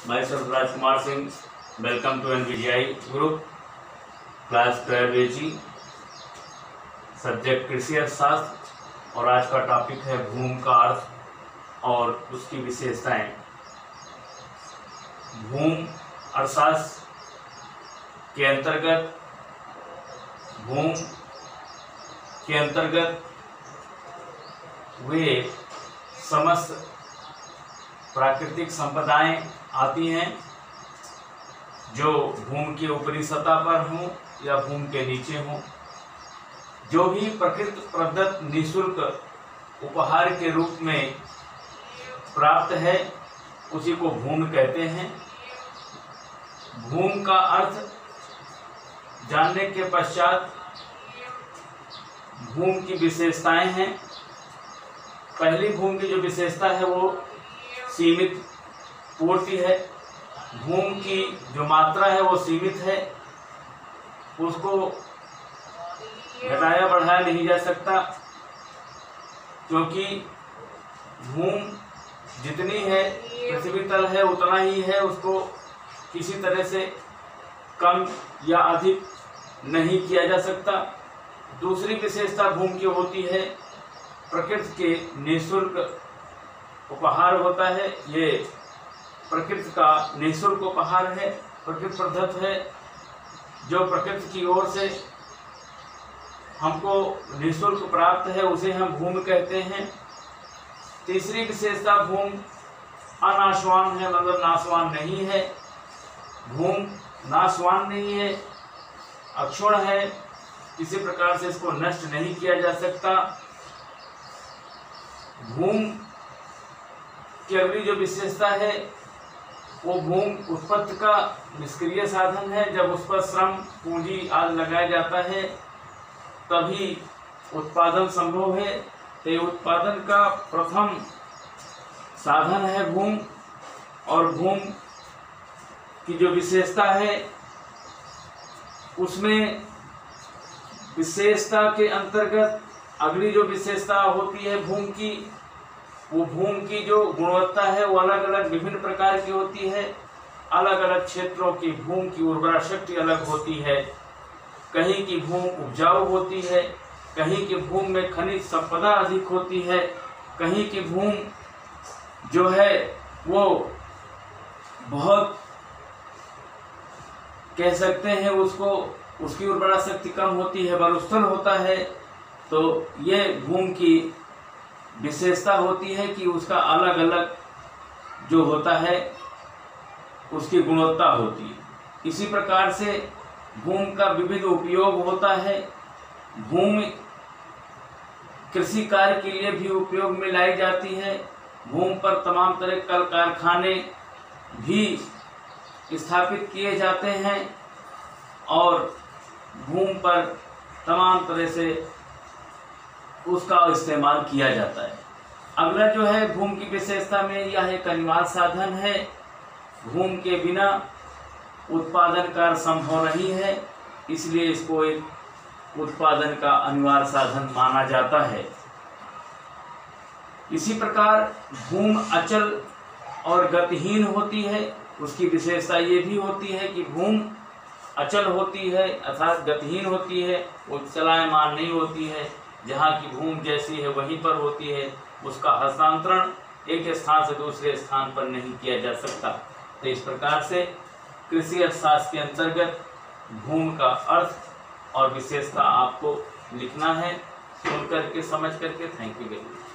myself Rajkumar Singh. Welcome to NVGI group, class 12 AG, subject कृषि अर्थशास्त्र। और आज का टॉपिक है भूमि का अर्थ और उसकी विशेषताएं। भूमि अर्थशास्त्र के अंतर्गत वे समस्त प्राकृतिक संपदाएं आती हैं जो भूमि के ऊपरी सतह पर हों या भूमि के नीचे हों। जो भी प्रकृति प्रदत्त निःशुल्क उपहार के रूप में प्राप्त है उसी को भूमि कहते हैं। भूमि का अर्थ जानने के पश्चात भूमि की विशेषताएं हैं। पहली भूमि की जो विशेषता है वो सीमित पूर्ति है। भूमि की जो मात्रा है वो सीमित है, उसको घटाया बढ़ाया नहीं जा सकता, क्योंकि भूमि जितनी है पृथ्वी तल है उतना ही है, उसको किसी तरह से कम या अधिक नहीं किया जा सकता। दूसरी विशेषता भूमि की होती है प्रकृति के निःशुल्क उपहार होता है। ये प्रकृति का निःशुल्क उपहार है, प्रकृति प्रदत्त है, जो प्रकृति की ओर से हमको निःशुल्क प्राप्त है उसे हम भूमि कहते हैं। तीसरी विशेषता भूमि अनाशवान है, मतलब नाशवान नहीं है। भूमि नाशवान नहीं है, अक्षुण है, किसी प्रकार से इसको नष्ट नहीं किया जा सकता। भूमि की अगली जो विशेषता है वो भूमि उत्पत्ति का निष्क्रिय साधन है। जब उस पर श्रम पूंजी आदि लगाया जाता है तभी उत्पादन संभव है। तो उत्पादन का प्रथम साधन है भूमि। और भूमि की जो विशेषता है उसमें विशेषता के अंतर्गत अगली जो विशेषता होती है भूमि की, वो भूमि की जो गुणवत्ता है वो अलग अलग विभिन्न प्रकार की होती है। अलग अलग क्षेत्रों की भूमि की उर्वरा शक्ति अलग होती है। कहीं की भूमि उपजाऊ होती है, कहीं की भूमि में खनिज संपदा अधिक होती है, कहीं की भूमि जो है वो बहुत कह सकते हैं उसको उसकी उर्वरा शक्ति कम होती है, मरुस्थल होता है। तो ये भूमि की विशेषता होती है कि उसका अलग अलग जो होता है उसकी गुणवत्ता होती है। इसी प्रकार से भूमि का विविध उपयोग होता है। भूमि कृषि कार्य के लिए भी उपयोग में लाई जाती है। भूमि पर तमाम तरह कल कारखाने भी स्थापित किए जाते हैं और भूमि पर तमाम तरह से उसका इस्तेमाल किया जाता है। अगला जो है भूमि की विशेषता में यह एक अनिवार्य साधन है। भूमि के बिना उत्पादन कार्य संभव नहीं है, इसलिए इसको एक उत्पादन का अनिवार्य साधन माना जाता है। इसी प्रकार भूमि अचल और गतिहीन होती है। उसकी विशेषता ये भी होती है कि भूमि अचल होती है अर्थात गतिहीन होती है, वो चलायमान नहीं होती है। जहाँ की भूमि जैसी है वहीं पर होती है, उसका हस्तांतरण एक स्थान से दूसरे स्थान पर नहीं किया जा सकता। तो इस प्रकार से कृषि अर्थशास्त्र के अंतर्गत भूमि का अर्थ और विशेषता आपको लिखना है, सुन करके समझ करके। Thank you very much.